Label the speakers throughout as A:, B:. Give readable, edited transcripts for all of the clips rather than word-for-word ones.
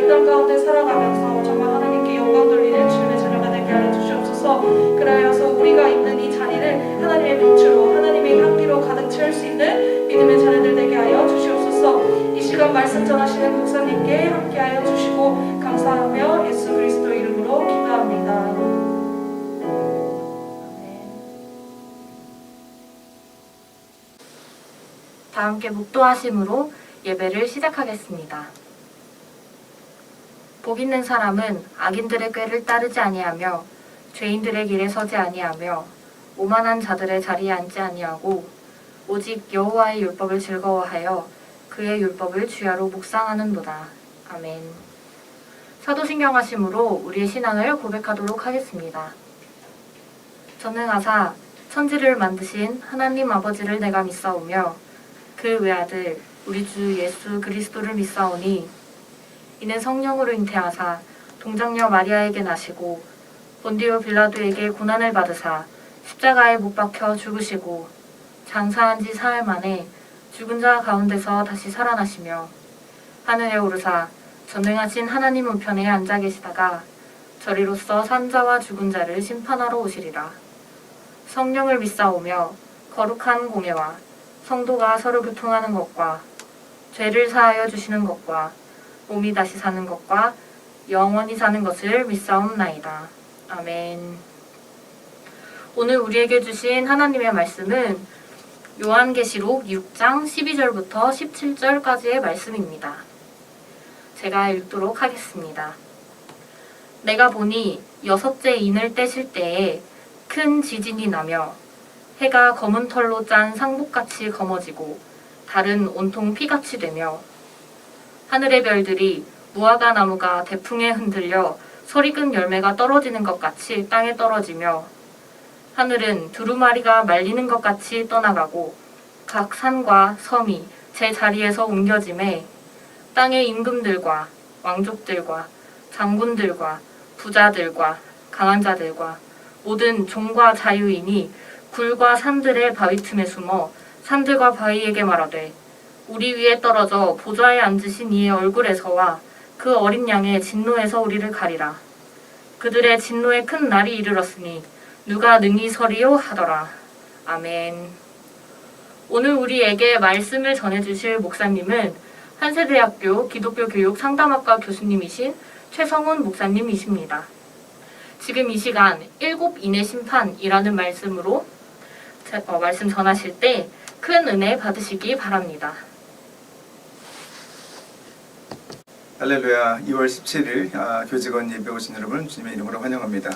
A: 믿음 가운데 살아가면서 정말 하나님께 영광 돌리는 주님의 자녀가 되게 하여 주시옵소서. 그러하여서 우리가 있는 이 자리를 하나님의 빛으로 하나님의 향기로 가득 채울 수 있는 믿음의 자녀들 되게 하여 주시옵소서. 이 시간 말씀 전하시는 목사님께 함께하여 주시고 감사하며 예수 그리스도 이름으로 기도합니다.
B: 다 함께 묵도하심으로 예배를 시작하겠습니다. 복 있는 사람은 악인들의 꾀를 따르지 아니하며 죄인들의 길에 서지 아니하며 오만한 자들의 자리에 앉지 아니하고 오직 여호와의 율법을 즐거워하여 그의 율법을 주야로 묵상하는도다. 아멘. 사도신경하심으로 우리의 신앙을 고백하도록 하겠습니다. 전능하사 천지를 만드신 하나님 아버지를 내가 믿사오며 그 외아들 우리 주 예수 그리스도를 믿사오니 이는 성령으로 잉태하사 동정녀 마리아에게 나시고 본디오 빌라도에게 고난을 받으사 십자가에 못 박혀 죽으시고 장사한 지 사흘 만에 죽은 자 가운데서 다시 살아나시며 하늘에 오르사 전능하신 하나님 우편에 앉아 계시다가 저리로서 산자와 죽은 자를 심판하러 오시리라. 성령을 믿사오며 거룩한 공예와 성도가 서로 교통하는 것과 죄를 사하여 주시는 것과 몸이 다시 사는 것과 영원히 사는 것을 믿사옵나이다. 아멘. 오늘 우리에게 주신 하나님의 말씀은 요한계시록 6장 12절부터 17절까지의 말씀입니다. 제가 읽도록 하겠습니다. 내가 보니 여섯째 인을 떼실 때에 큰 지진이 나며 해가 검은 털로 짠 상복같이 검어지고 달은 온통 피같이 되며 하늘의 별들이 무화과 나무가 대풍에 흔들려 설익은 열매가 떨어지는 것 같이 땅에 떨어지며 하늘은 두루마리가 말리는 것 같이 떠나가고 각 산과 섬이 제 자리에서 옮겨짐에 땅의 임금들과 왕족들과 장군들과 부자들과 강한 자들과 모든 종과 자유인이 굴과 산들의 바위 틈에 숨어 산들과 바위에게 말하되 우리 위에 떨어져 보좌에 앉으신 이의 얼굴에서와 그 어린 양의 진노에서 우리를 가리라. 그들의 진노의 큰 날이 이르렀으니 누가 능히 서리요 하더라. 아멘. 오늘 우리에게 말씀을 전해주실 목사님은 한세대학교 기독교 교육 상담학과 교수님이신 최성훈 목사님이십니다. 지금 이 시간 일곱 인의 심판이라는 말씀으로 말씀 전하실 때 큰 은혜 받으시기 바랍니다.
C: 할렐루야. 2월 17일 교직원 예배 오신 여러분 주님의 이름으로 환영합니다.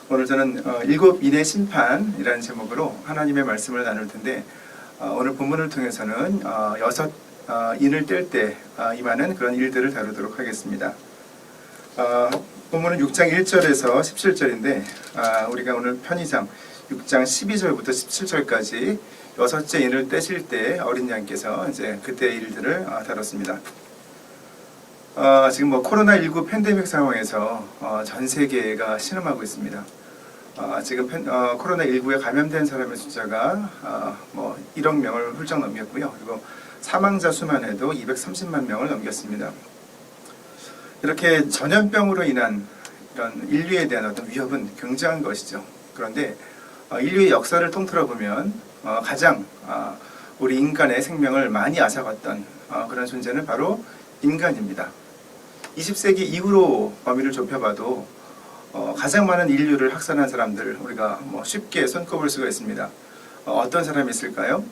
C: 오늘 저는 일곱 인의 심판이라는 제목으로 하나님의 말씀을 나눌 텐데 오늘 본문을 통해서는 여섯 인을 뗄 때 임하는 그런 일들을 다루도록 하겠습니다. 본문은 6장 1절에서 17절인데 우리가 오늘 편의상 6장 12절부터 17절까지 여섯째 인을 떼실 때 어린 양께서 이제 그때의 일들을 다뤘습니다. 지금 코로나19 팬데믹 상황에서 전 세계가 신음하고 있습니다. 지금 코로나19에 감염된 사람의 숫자가 1억 명을 훌쩍 넘겼고요. 그리고 사망자 수만 해도 230만 명을 넘겼습니다. 이렇게 전염병으로 인한 이런 인류에 대한 어떤 위협은 굉장한 것이죠. 그런데 인류의 역사를 통틀어 보면 가장 우리 인간의 생명을 많이 앗아갔던 그런 존재는 바로 인간입니다. 20세기 이후로 범위를 좁혀봐도 가장 많은 인류를 학살한 사람들 우리가 쉽게 손꼽을 수가 있습니다. 어떤 사람이 있을까요?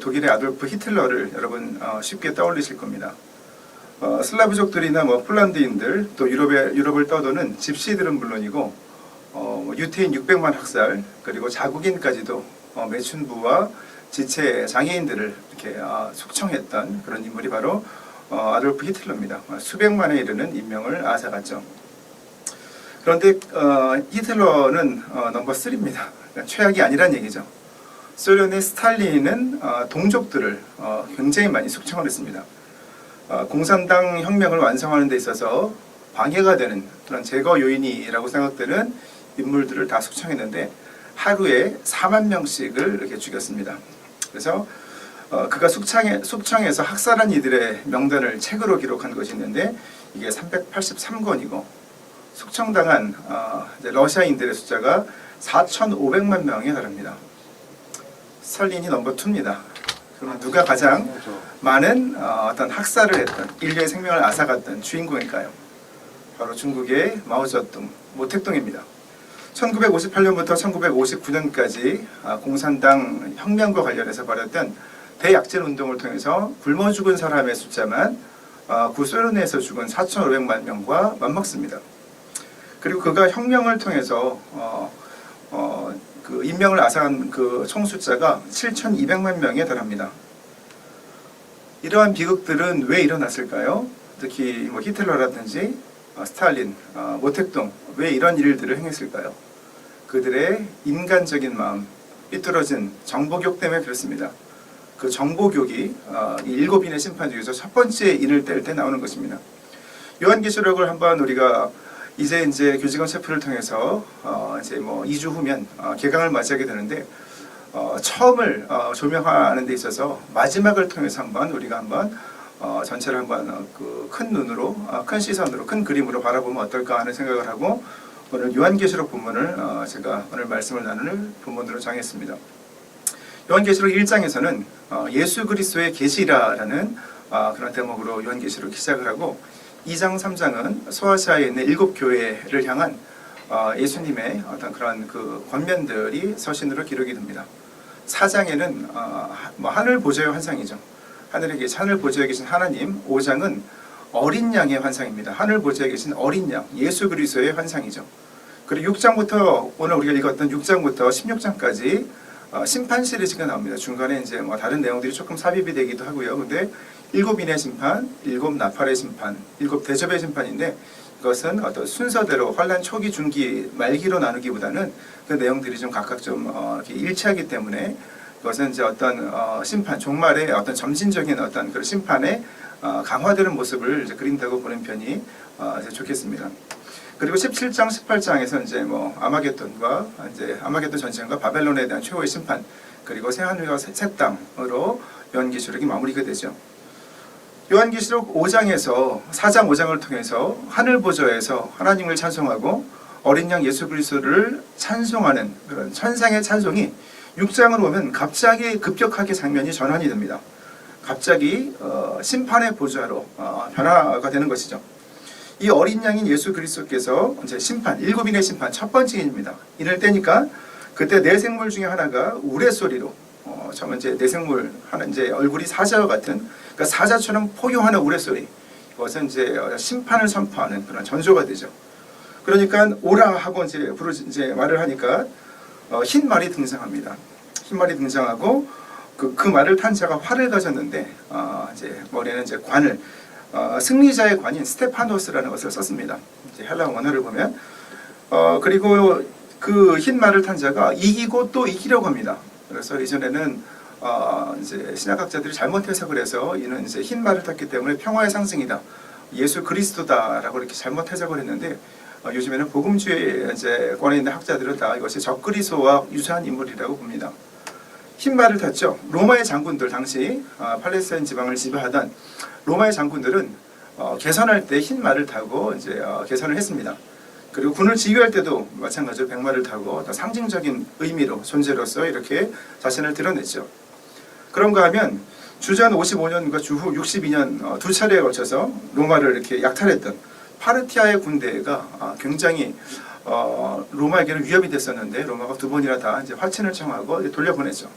C: 독일의 아돌프 히틀러를 여러분 쉽게 떠올리실 겁니다. 슬라브족들이나 폴란드인들 또 유럽을 떠도는 집시들은 물론이고 유태인 600만 학살 그리고 자국인까지도 매춘부와 지체 장애인들을 이렇게 숙청했던 그런 인물이 바로 아돌프 히틀러입니다. 수백만에 이르는 인명을 앗아갔죠. 그런데 히틀러는 넘버 3입니다. 그러니까 최악이 아니란 얘기죠. 소련의 스탈린은 동족들을 굉장히 많이 숙청을 했습니다. 공산당 혁명을 완성하는 데 있어서 방해가 되는 그런 제거 요인이라고 생각되는 인물들을 다 숙청했는데 하루에 4만 명씩을 이렇게 죽였습니다. 그래서 그가 숙청에서 학살한 이들의 명단을 책으로 기록한 것이 있는데 이게 383권이고 숙청당한 이제 러시아인들의 숫자가 4,500만 명에 달합니다. 스탈린이 넘버 2입니다. 그러면 누가 가장 많은 어떤 학살을 했던 인류의 생명을 앗아갔던 주인공일까요? 바로 중국의 마오쩌둥, 모택동입니다. 1958년부터 1959년까지 공산당 혁명과 관련해서 벌였던 대약진 운동을 통해서 굶어 죽은 사람의 숫자만 구소련에서 죽은 4,500만 명과 맞먹습니다. 그리고 그가 혁명을 통해서 그 인명을 앗아간 그 총 숫자가 7,200만 명에 달합니다. 이러한 비극들은 왜 일어났을까요? 특히 뭐 히틀러라든지 스탈린, 모택동 왜 이런 일들을 행했을까요? 그들의 인간적인 마음, 삐뚤어진 정보교육 때문에 그렇습니다. 그 정보교육이 이 7인의 심판 중에서 첫 번째 인을 뗄 때 나오는 것입니다. 요한계시록을 한번 우리가 이제 교직원 체프를 통해서 이제 뭐 2주 후면 개강을 맞이하게 되는데 처음을 조명하는 데 있어서 마지막을 통해서 우리가 전체를 그 큰 눈으로, 큰 시선으로, 큰 그림으로 바라보면 어떨까 하는 생각을 하고 오늘 요한계시록 본문을 제가 오늘 말씀을 나눌 본문으로 정했습니다. 요한계시록 1장에서는 예수 그리스도의 계시라라는 그런 대목으로 요한계시록을 시작을 하고 2장, 3장은 소아시아에 있는 7교회를 향한 예수님의 어떤 그런 그 권면들이 서신으로 기록이 됩니다. 4장에는 하늘 보좌의 환상이죠. 하늘 보좌에 계신 하나님. 5장은 어린 양의 환상입니다. 하늘 보좌에 계신 어린 양, 예수 그리스도의 환상이죠. 그리고 6장부터 오늘 우리가 읽었던 6장부터 16장까지 심판 시리즈가 나옵니다. 중간에 이제 뭐 다른 내용들이 조금 삽입이 되기도 하고요. 근데 7인의 심판, 7 나팔의 심판, 7 대접의 심판인데 이것은 어떤 순서대로 환란 초기, 중기, 말기로 나누기보다는 그 내용들이 좀 각각 좀 이렇게 일치하기 때문에 그것은 이제 어떤 심판, 종말의 어떤 점진적인 어떤 그런 심판의 강화되는 모습을 이제 그린다고 보는 편이 이제 좋겠습니다. 그리고 17장, 18장에서 이제 뭐 아마겟돈과 이제 아마겟돈 전쟁과 바벨론에 대한 최후의 심판, 그리고 새 하늘과 새 땅으로 요한계시록이 마무리가 되죠. 요한계시록 5장에서 4장 5장을 통해서 하늘 보좌에서 하나님을 찬송하고 어린 양 예수 그리스도를 찬송하는 그런 천상의 찬송이 6장으로 오면 갑자기 급격하게 장면이 전환이 됩니다. 갑자기 심판의 보좌로 변화가 되는 것이죠. 이 어린 양인 예수 그리스도께서 이제 심판, 7인의 심판 첫 번째 인입니다. 인을 떼니까 그때 네 생물 중에 하나가 우레소리로 처음 이제 네 생물 하나 이제 얼굴이 사자와 같은, 그러니까 사자처럼 포효하는 우레소리. 이것은 이제 심판을 선포하는 그런 전조가 되죠. 그러니까 오라 하고 이제 말을 하니까 흰 말이 등장합니다. 흰 말이 등장하고 그 말을 탄 자가 활을 가졌는데 이제 머리에는 이제 관을 승리자의 관인 스테파노스라는 것을 썼습니다. 이제 헬라 원어를 보면 그리고 그 흰 말을 탄 자가 이기고 또 이기려고 합니다. 그래서 이전에는 이제 신학학자들이 잘못 해석을 해서 이는 이제 흰 말을 탔기 때문에 평화의 상징이다, 예수 그리스도다라고 이렇게 잘못 해석을 했는데 요즘에는 복음주의 이제 권에 있는 학자들은 다 이것이 적그리스도와 유사한 인물이라고 봅니다. 흰 말을 탔죠. 로마의 장군들, 당시 팔레스타인 지방을 지배하던 로마의 장군들은 개선할 때 흰 말을 타고 이제 개선을 했습니다. 그리고 군을 지휘할 때도 마찬가지로 백마를 타고 상징적인 의미로 존재로서 이렇게 자신을 드러냈죠. 그런가 하면 주전 55년과 주후 62년 두 차례에 걸쳐서 로마를 이렇게 약탈했던 파르티아의 군대가 굉장히 로마에게는 위협이 됐었는데 로마가 두 번이나 다 이제 화친을 청하고 이제 돌려보냈죠.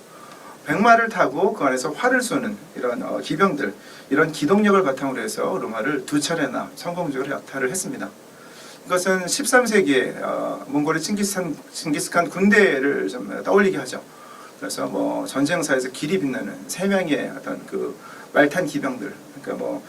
C: 백마를 타고 그 안에서 활을 쏘는 이런 기병들, 이런 기동력을 바탕으로 해서 로마를 두 차례나 성공적으로 약탈을 했습니다. 이것은 13세기에 몽골의 칭기스칸 군대를 좀 떠올리게 하죠. 그래서 뭐 전쟁사에서 길이 빛나는 세 명의 어떤 그 말탄 기병들, 그러니까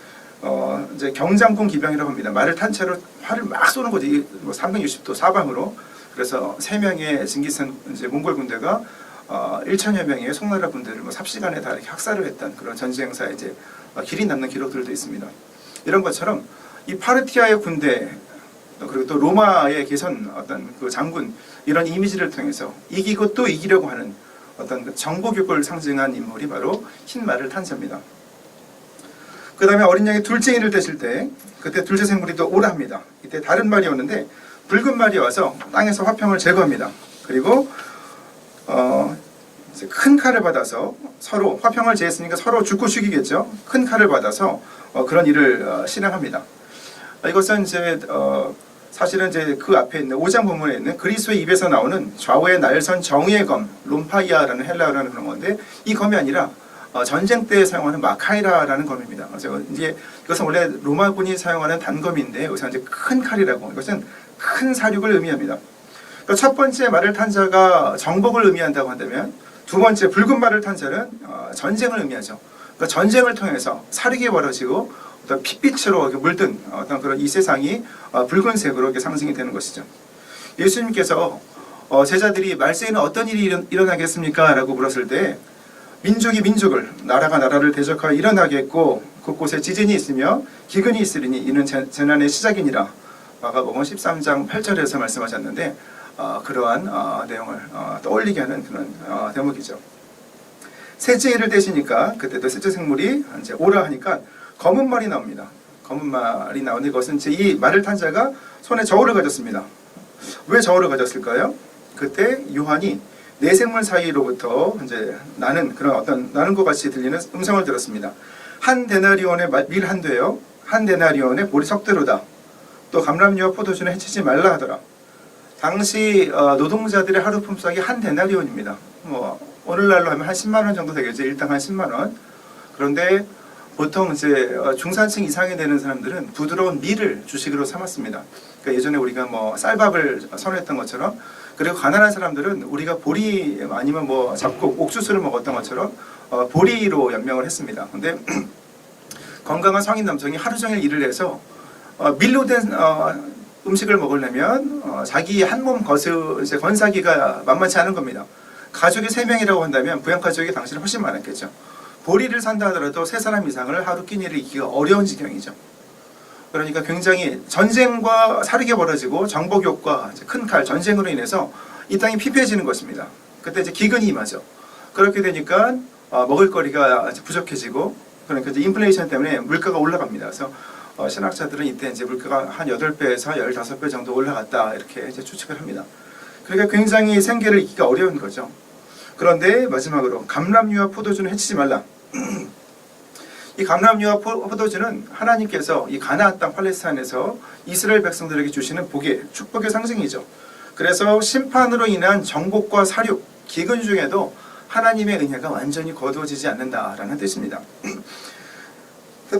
C: 이제 경장군 기병이라고 합니다. 말을 탄 채로 활을 막 쏘는 거지, 뭐 360도 사방으로. 그래서 세 명의 징기스칸 이제 몽골 군대가 1천여 명의 송나라 군대를 뭐 삽시간에 다 이렇게 학살을 했던 그런 전쟁사에 이제 길이 남는 기록들도 있습니다. 이런 것처럼 이 파르티아의 군대, 그리고 또 로마의 개선 어떤 그 장군, 이런 이미지를 통해서 이기고 또 이기려고 하는 어떤 그 정복육을 상징한 인물이 바로 흰 말을 탄자입니다. 그 다음에 어린 양이 둘째 인을 떼실 때 그때 둘째 생물이 또 오라 합니다. 이때 다른 말이 오는데 붉은 말이 와서 땅에서 화평을 제거합니다. 그리고 이제 큰 칼을 받아서 서로 화평을 제했으니까 서로 죽고 죽이겠죠. 큰 칼을 받아서 그런 일을 실행합니다. 이것은 이제 사실은 이제 그 앞에 있는 5장 본문에 있는 그리스도의 입에서 나오는 좌우의 날선 정의의 검 롬파이아라는 헬라어라는 그런 건데 이 검이 아니라 전쟁 때 사용하는 마카이라라는 검입니다. 그래서 이제 이것은 원래 로마군이 사용하는 단검인데 여기서 이제 큰 칼이라고 이것은 큰 사륙을 의미합니다. 그러니까 첫 번째 말을 탄 자가 정복을 의미한다고 한다면 두 번째 붉은 말을 탄 자는 전쟁을 의미하죠. 그러니까 전쟁을 통해서 사륙이 벌어지고 어떤 핏빛으로 물든 어떤 그런 이 세상이 붉은색으로 이렇게 상징이 되는 것이죠. 예수님께서 제자들이 말세에는 어떤 일이 일어나겠습니까? 라고 물었을 때 민족이 민족을 나라가 나라를 대적하여 일어나겠고 곳곳에 지진이 있으며 기근이 있으리니 이는 재난의 시작이니라. 마가복음 13장 8절에서 말씀하셨는데 그러한 내용을 떠올리게 하는 그런 대목이죠. 셋째 일을 떼시니까 그때도 셋째 생물이 이제 오라 하니까 검은 말이 나옵니다. 검은 말이 나오는데 이것은 이제 이 말을 탄 자가 손에 저울을 가졌습니다. 왜 저울을 가졌을까요? 그때 요한이 네 생물 사이로부터 이제 나는 것 같이 들리는 음성을 들었습니다. 한 데나리온의 밀 한 되요, 한 데나리온의 보리 석대로다. 또 감람류와 포도주는 해치지 말라 하더라. 당시 노동자들의 하루 품삯이 한 데나리온입니다. 오늘날로 하면 한 10만 원 정도 되겠죠. 일당 한 10만 원. 그런데 보통 이제 중산층 이상이 되는 사람들은 부드러운 밀을 주식으로 삼았습니다. 그러니까 예전에 우리가 쌀밥을 선호했던 것처럼, 그리고 가난한 사람들은 우리가 보리 아니면 잡곡, 옥수수를 먹었던 것처럼 보리로 연명을 했습니다. 근데 건강한 성인 남성이 하루 종일 일을 해서 밀로 된 음식을 먹으려면 자기 한몸 건사기가 만만치 않은 겁니다. 가족이 3명이라고 한다면 부양가족이 당시는 훨씬 많았겠죠. 보리를 산다 하더라도 3사람 이상을 하루 끼니를 이기기가 어려운 지경이죠. 그러니까 굉장히 전쟁과 사륙이 벌어지고 정복욕과 큰 칼, 전쟁으로 인해서 이 땅이 피폐해지는 것입니다. 그때 이제 기근이 임하죠. 그렇게 되니까 먹을거리가 부족해지고, 그러니까 이제 인플레이션 때문에 물가가 올라갑니다. 그래서 신학자들은 이때 이제 물가가 한 8배에서 15배 정도 올라갔다 이렇게 이제 추측을 합니다. 그러니까 굉장히 생계를 잇기가 어려운 거죠. 그런데 마지막으로 감람류와 포도주는 해치지 말라. 이 감람류와 포도주는 하나님께서 이 가나안 땅 팔레스타인에서 이스라엘 백성들에게 주시는 복의 축복의 상징이죠. 그래서 심판으로 인한 정복과 사륙, 기근 중에도 하나님의 은혜가 완전히 거두어지지 않는다라는 뜻입니다.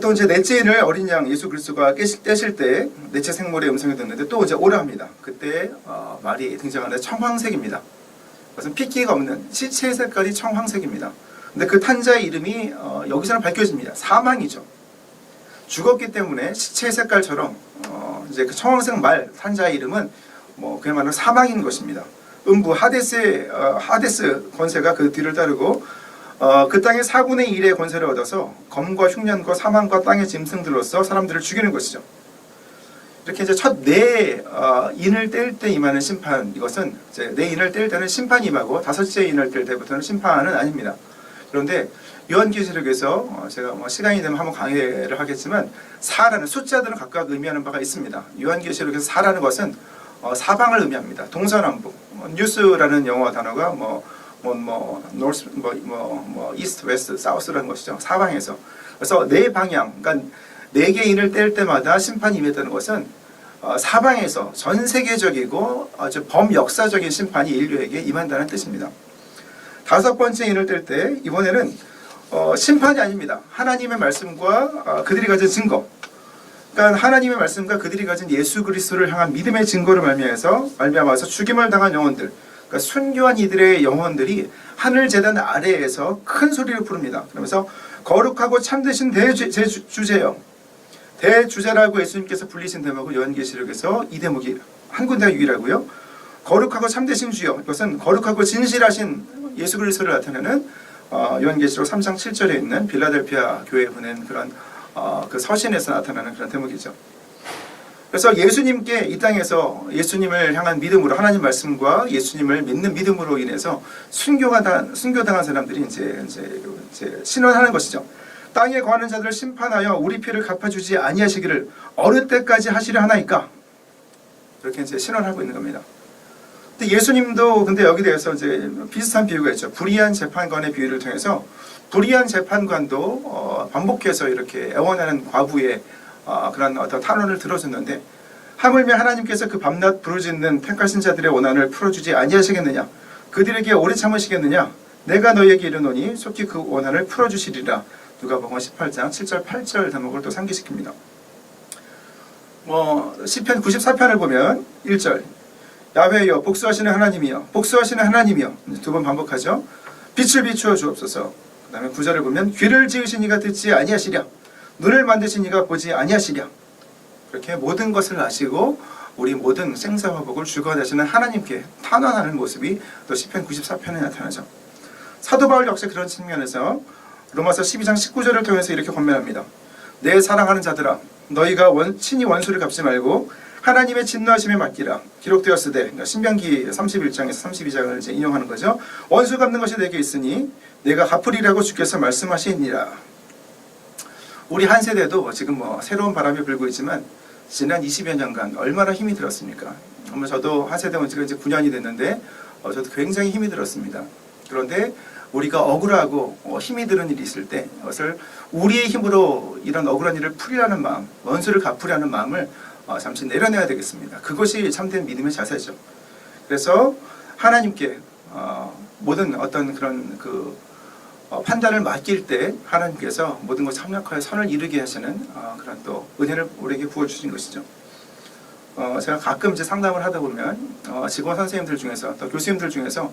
C: 또 이제 넷째 인을 어린 양 예수 그리스도가 떼실 때 넷째 생물의 음성이 듣는데 또 이제 오라 합니다. 그때 말이 등장하는데 청황색입니다. 그것은 핏기가 없는 시체의 색깔이 청황색입니다. 근데 그 탄자의 이름이 여기서는 밝혀집니다. 사망이죠. 죽었기 때문에 시체의 색깔처럼 이제 그 청황색 말 탄자의 이름은 그야말로 사망인 것입니다. 음부 하데스 권세가 그 뒤를 따르고 그 땅의 4분의 1의 권세를 얻어서 검과 흉년과 사망과 땅의 짐승들로서 사람들을 죽이는 것이죠. 이렇게 이제 첫 네 인을 뗄 때 임하는 심판, 이것은 이제 네 인을 뗄 때는 심판이 임하고 다섯째 인을 뗄 때부터는 심판은 아닙니다. 그런데 요한계시록에서 제가 시간이 되면 한번 강의를 하겠지만 4라는 숫자들은 각각 의미하는 바가 있습니다. 요한계시록에서 4라는 것은 사방을 의미합니다. 동서남북, 뉴스라는 영어 단어가 노스, 이스트, 웨스트, 사우스라는 것이죠. 사방에서. 그래서 네 방향, 그러니까 네 개 인을 뗄 때마다 심판이 임했다는 것은 사방에서 전 세계적이고 아주 범역사적인 심판이 인류에게 임한다는 뜻입니다. 다섯 번째 인을 뗄 때 이번에는 심판이 아닙니다. 하나님의 말씀과 그들이 가진 증거, 그러니까 하나님의 말씀과 그들이 가진 예수 그리스도를 향한 믿음의 증거를 말미암아서 죽임을 당한 영혼들, 그러니까 순교한 이들의 영혼들이 하늘 제단 아래에서 큰 소리를 부릅니다. 그러면서 거룩하고 참되신 대주제여, 대주제라고 예수님께서 불리신 대목은 요한계시록에서 이 대목이 한 군데가 유일하고요. 거룩하고 참되신 주여, 이것은 거룩하고 진실하신 예수 그리스도를 나타내는 요한계시록 3장 7절에 있는 빌라델피아 교회에 보낸 그런 그 서신에서 나타나는 그런 대목이죠. 그래서 예수님께 이 땅에서 예수님을 향한 믿음으로 하나님 말씀과 예수님을 믿는 믿음으로 인해서 순교당한 사람들이 이제 신원하는 것이죠. 땅에 거하는 자들을 심판하여 우리 피를 갚아주지 아니하시기를 어느 때까지 하시려 하나이까? 이렇게 이제 신원하고 있는 겁니다. 근데 예수님도 근데 여기 대해서 이제 비슷한 비유가 있죠. 불의한 재판관의 비유를 통해서 불의한 재판관도 반복해서 이렇게 애원하는 과부의 그런 어떤 탄원을 들어줬는데 하물며 하나님께서 그 밤낮 부르짖는 택하신 자들의 원한을 풀어주지 아니하시겠느냐? 그들에게 오래 참으시겠느냐? 내가 너희에게 이르노니 속히 그 원한을 풀어주시리라. 누가복음 18장 7절 8절 대목을 또 상기시킵니다. 시편 94편을 보면 1절 야훼여 복수하시는 하나님이여 복수하시는 하나님이여 두 번 반복하죠. 빛을 비추어 주옵소서. 그 다음에 9절을 보면 귀를 지으신 이가 듣지 아니하시랴 눈을 만드신 이가 보지 아니하시랴. 그렇게 모든 것을 아시고 우리 모든 생사화복을 주관하시는 하나님께 탄원하는 모습이 또 시편 94편에 나타나죠. 사도 바울 역시 그런 측면에서 로마서 12장 19절을 통해서 이렇게 권면합니다. 내 사랑하는 자들아 너희가 친히 원수를 갚지 말고 하나님의 진노하심에 맡기라. 기록되었으되 그러니까 신명기 31장에서 32장을 이제 인용하는 거죠. 원수 갚는 것이 내게 있으니 내가 갚으리라고 주께서 말씀하시니라. 우리 한 세대도 지금 새로운 바람이 불고 있지만 지난 20여 년간 얼마나 힘이 들었습니까? 저도 한 세대 온 지가 이제 9년이 됐는데 저도 굉장히 힘이 들었습니다. 그런데 우리가 억울하고 힘이 드는 일이 있을 때 그것을 우리의 힘으로 이런 억울한 일을 풀이라는 마음, 원수를 갚으려는 마음을 잠시 내려내야 되겠습니다. 그것이 참된 믿음의 자세죠. 그래서 하나님께 모든 어떤 그런 판단을 맡길 때 하나님께서 모든 것을 합력하여 선을 이루게 하시는 그런 또 은혜를 우리에게 부어주신 것이죠. 제가 가끔 이제 상담을 하다 보면 직원 선생님들 중에서 또 교수님들 중에서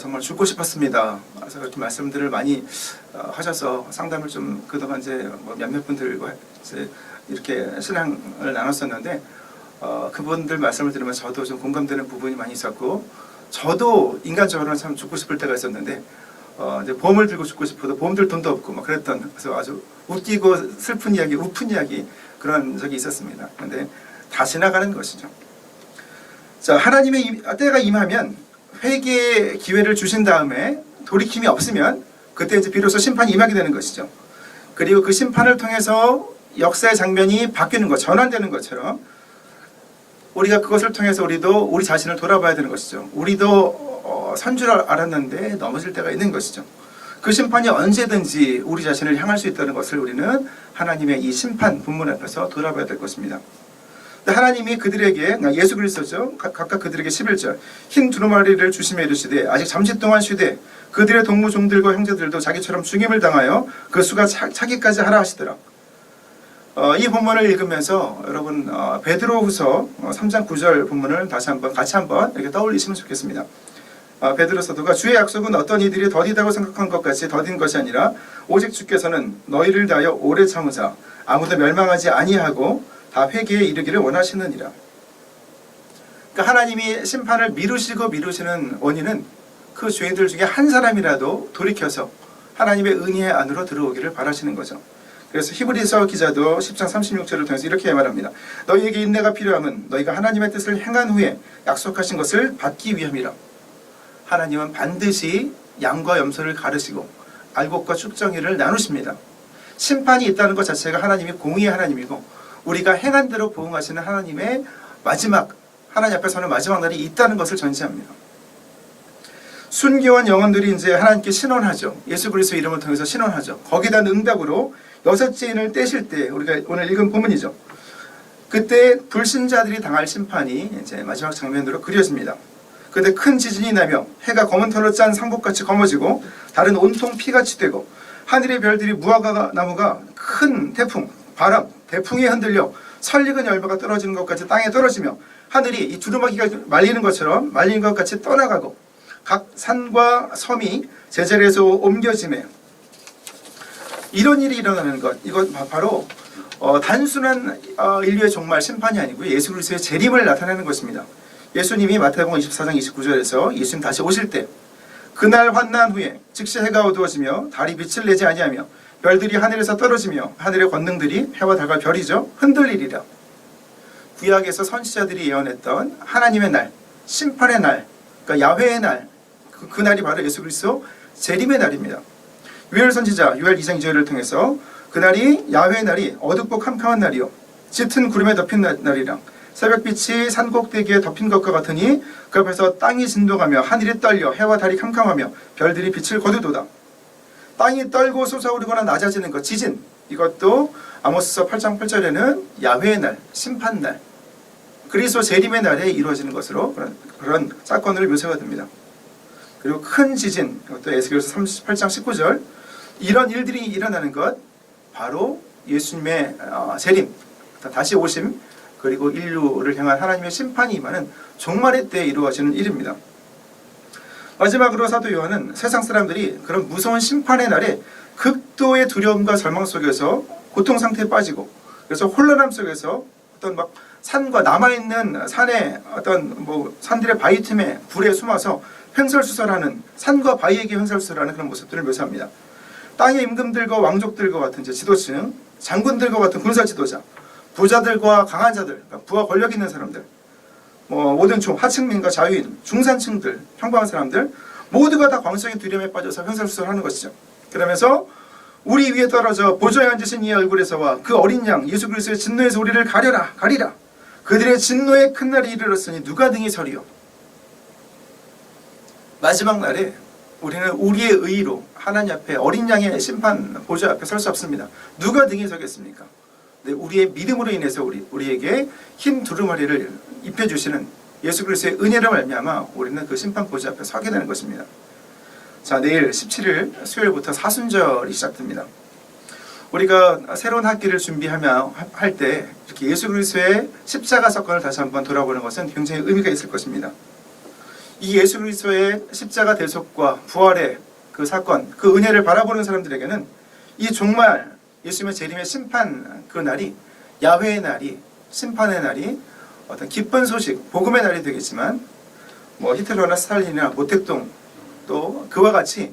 C: 정말 죽고 싶었습니다. 그래서 그렇게 말씀들을 많이 하셔서 상담을 좀 그동안 이제 몇몇 분들과 이제 이렇게 신앙을 나눴었는데 그분들 말씀을 들으면 저도 좀 공감되는 부분이 많이 있었고 저도 인간적으로는 참 죽고 싶을 때가 있었는데 이제 보험을 들고 죽고 싶어도 보험 들 돈도 없고 막 그랬던 그래서 아주 웃기고 슬픈 이야기, 우픈 이야기 그런 적이 있었습니다. 그런데 다 지나가는 것이죠. 자, 하나님의 때가 임하면 회개의 기회를 주신 다음에 돌이킴이 없으면 그때 이제 비로소 심판이 임하게 되는 것이죠. 그리고 그 심판을 통해서 역사의 장면이 바뀌는 것, 전환되는 것처럼 우리가 그것을 통해서 우리도 우리 자신을 돌아봐야 되는 것이죠. 우리도 선 줄 알았는데 넘어질 때가 있는 것이죠. 그 심판이 언제든지 우리 자신을 향할 수 있다는 것을 우리는 하나님의 이 심판 분문 앞에서 돌아봐야 될 것입니다. 하나님이 그들에게 예수 그리스도죠. 각각 그들에게 11절 흰 두루마리를 주시며 이르시되 아직 잠시 동안 쉬되 그들의 동무 종들과 형제들도 자기처럼 죽임을 당하여 그 수가 차기까지 하라 하시더라. 이 본문을 읽으면서 여러분 베드로후서 3장 9절 본문을 같이 한번 이렇게 떠올리시면 좋겠습니다. 베드로 사도가 주의 약속은 어떤 이들이 더디다고 생각한 것 같이 더딘 것이 아니라 오직 주께서는 너희를 다하여 오래 참으사 아무도 멸망하지 아니하고 다 회개에 이르기를 원하시느니라. 그러니까 하나님이 심판을 미루시는 원인은 그 죄인들 중에 한 사람이라도 돌이켜서 하나님의 은혜 안으로 들어오기를 바라시는 거죠. 그래서 히브리서 기자도 10장 36절을 통해서 이렇게 말합니다. 너희에게 인내가 필요함은 너희가 하나님의 뜻을 행한 후에 약속하신 것을 받기 위함이라. 하나님은 반드시 양과 염소를 가르시고 알곡과 축정이를 나누십니다. 심판이 있다는 것 자체가 하나님이 공의의 하나님이고 우리가 행한 대로 보응하시는 하나님의 하나님 앞에 서는 마지막 날이 있다는 것을 전시합니다. 순교한 영혼들이 이제 하나님께 신원하죠. 예수 그리스도 이름을 통해서 신원하죠. 거기에 대한 응답으로 6째인을 떼실 때 우리가 오늘 읽은 본문이죠. 그때 불신자들이 당할 심판이 이제 마지막 장면으로 그려집니다. 그때 큰 지진이 나며 해가 검은 털로 짠 상복같이 검어지고 달은 온통 피같이 되고 하늘의 별들이 무화과 나무가 큰 태풍, 바람, 대풍에 흔들려 설익은 열매가 떨어지는 것까지 땅에 떨어지며 하늘이 이 두루마기가 말리는 것처럼 말린 것 같이 떠나가고 각 산과 섬이 제자리에서 옮겨지며 이런 일이 일어나는 것, 이것 바로 단순한 인류의 종말 심판이 아니고 예수 그리스도의 재림을 나타내는 것입니다. 예수님이 마태복음 24장 29절에서 예수님 다시 오실 때 그날 환난 후에 즉시 해가 어두워지며 달이 빛을 내지 아니하며 별들이 하늘에서 떨어지며 하늘의 권능들이 해와 달과 별이죠 흔들리리라. 구약에서 선지자들이 예언했던 하나님의 날, 심판의 날, 그러니까 야훼의 날, 그 날이 바로 예수 그리스도 재림의 날입니다. 요엘 선지자 요엘 2장 2절을 통해서 그날이 야훼의 날이 어둡고 캄캄한 날이요 짙은 구름에 덮인 날이랑 새벽빛이 산꼭대기에 덮인 것과 같으니 그 앞에서 땅이 진동하며 하늘이 떨려 해와 달이 캄캄하며 별들이 빛을 거두도다. 땅이 떨고 솟아오르거나 낮아지는 것, 지진, 이것도 아모스서 8장 8절에는 야훼의 날, 심판날, 그리스도 재림의 날에 이루어지는 것으로 그런 사건을 묘사가 됩니다. 그리고 큰 지진, 이것도 에스겔서 38장 19절, 이런 일들이 일어나는 것 바로 예수님의 재림, 다시 오심, 그리고 인류를 향한 하나님의 심판이 임하는 종말의 때에 이루어지는 일입니다. 마지막으로 사도 요한은 세상 사람들이 그런 무서운 심판의 날에 극도의 두려움과 절망 속에서 고통 상태에 빠지고, 그래서 혼란함 속에서 어떤 막 산과 남아있는 산의 어떤 산들의 바위 틈에 불에 숨어서 횡설수설하는, 산과 바위에게 횡설수설하는 그런 모습들을 묘사합니다. 땅의 임금들과 왕족들과 같은 지도층, 장군들과 같은 군사 지도자, 부자들과 강한 자들, 그러니까 부와 권력 있는 사람들, 모든 하층민과 자유인, 중산층들, 평범한 사람들 모두가 다 광성의 두려움에 빠져서 횡설수설하는 것이죠. 그러면서 우리 위에 떨어져 보좌에 앉으신 이의 얼굴에서와 그 어린 양 예수 그리스도의 진노에서 우리를 가리라. 그들의 진노의 큰 날이 이르렀으니 누가 등이 서리요. 마지막 날에 우리는 우리의 의로 하나님 앞에 어린 양의 심판 보좌 앞에 설 수 없습니다. 누가 등이 서겠습니까? 우리의 믿음으로 인해서 우리에게 흰 두루마리를 입혀주시는 예수 그리스도의 은혜로 말미암아 우리는 그 심판 보좌 앞에 서게 되는 것입니다. 자, 내일 17일 수요일부터 사순절이 시작됩니다. 우리가 새로운 학기를 준비하며 할 때 이렇게 예수 그리스도의 십자가 사건을 다시 한번 돌아보는 것은 굉장히 의미가 있을 것입니다. 이 예수 그리스도의 십자가 대속과 부활의 그 사건, 그 은혜를 바라보는 사람들에게는 이 종말 예수님의 재림의 심판 그 날이, 야훼의 날이, 심판의 날이 어떤 기쁜 소식, 복음의 날이 되겠지만 히틀러나 스탈린이나 모택동 또 그와 같이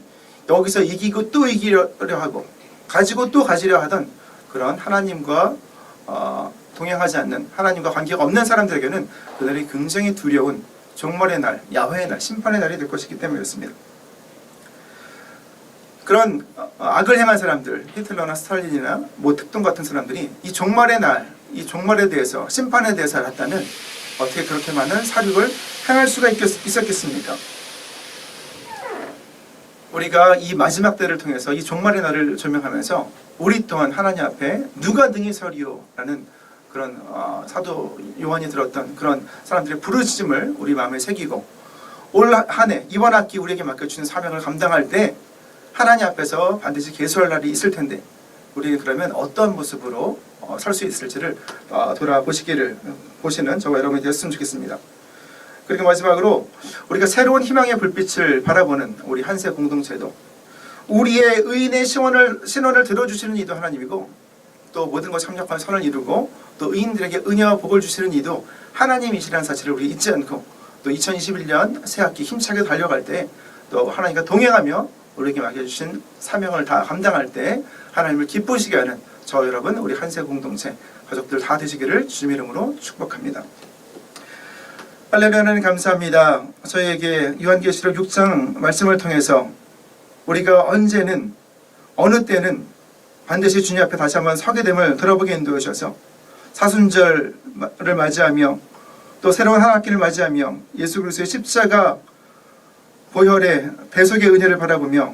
C: 여기서 이기고 또 이기려 하고 가지고 또 가지려 하던 그런 하나님과 동행하지 않는, 하나님과 관계가 없는 사람들에게는 그날이 굉장히 두려운 종말의 날, 야훼의 날, 심판의 날이 될 것이기 때문이었습니다. 그런 악을 행한 사람들, 히틀러나 스탈린이나 모택동 같은 사람들이 이 종말의 날, 이 종말에 대해서, 심판에 대해서 알았다면 어떻게 그렇게 많은 사륙을 행할 수가 있었겠습니까? 우리가 이 마지막 때를 통해서 이 종말의 날을 조명하면서 우리 또한 하나님 앞에 누가 등이 서리요? 라는 그런 사도 요한이 들었던 그런 사람들의 부르짖음을 우리 마음에 새기고 올 한 해, 이번 학기 우리에게 맡겨주신 사명을 감당할 때 하나님 앞에서 반드시 계수할 날이 있을 텐데 우리는 그러면 어떤 모습으로 설 수 있을지를 보시는 저와 여러분이 되었으면 좋겠습니다. 그리고 마지막으로 우리가 새로운 희망의 불빛을 바라보는 우리 한세 공동체도 우리의 의인의 신원을 들어주시는 이도 하나님이고 또 모든 것 참작한 선을 이루고 또 의인들에게 은혜와 복을 주시는 이도 하나님이시라는 사실을 우리 잊지 않고 또 2021년 새학기 힘차게 달려갈 때 또 하나님과 동행하며 우리에게 맡겨주신 사명을 다 감당할 때 하나님을 기쁘시게 하는 저 여러분 우리 한세 공동체 가족들 다 되시기를 주님 이름으로 축복합니다. 할렐루야. 하나님 감사합니다. 저희에게 요한계시록 6장 말씀을 통해서 우리가 언제는 어느 때는 반드시 주님 앞에 다시 한번 서게 됨을 들어보게 인도해 주셔서 사순절을 맞이하며 또 새로운 한 학기를 맞이하며 예수 그리스도의 십자가 보혈의 대속의 은혜를 바라보며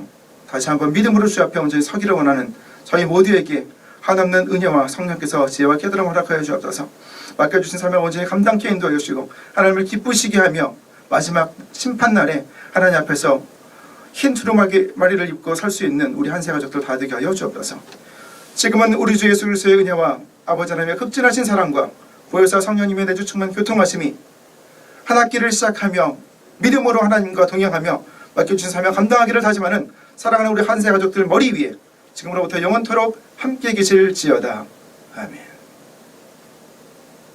C: 다시 한번 믿음으로 주 앞에 온전히 서기를 원하는 저희 모두에게 한없는 은혜와 성령께서 지혜와 깨달음 허락하여 주옵소서. 맡겨주신 사명 온전히 감당케 인도하여 주시고 하나님을 기쁘시게 하며 마지막 심판날에 하나님 앞에서 흰 두루마리를 입고 설 수 있는 우리 한세 가족들 다 되게 하여 주옵소서. 지금은 우리 주 예수 그리스도의 은혜와 아버지 하나님의 극진하신 사랑과 보혜사 성령님의 내주 충만 교통하심이 한 학기를 시작하며 믿음으로 하나님과 동행하며 맡겨주신 사명 감당하기를 다짐하는 사랑하는 우리 한세 가족들 머리 위에 지금으로부터 영원토록 함께 계실지어다. 아멘.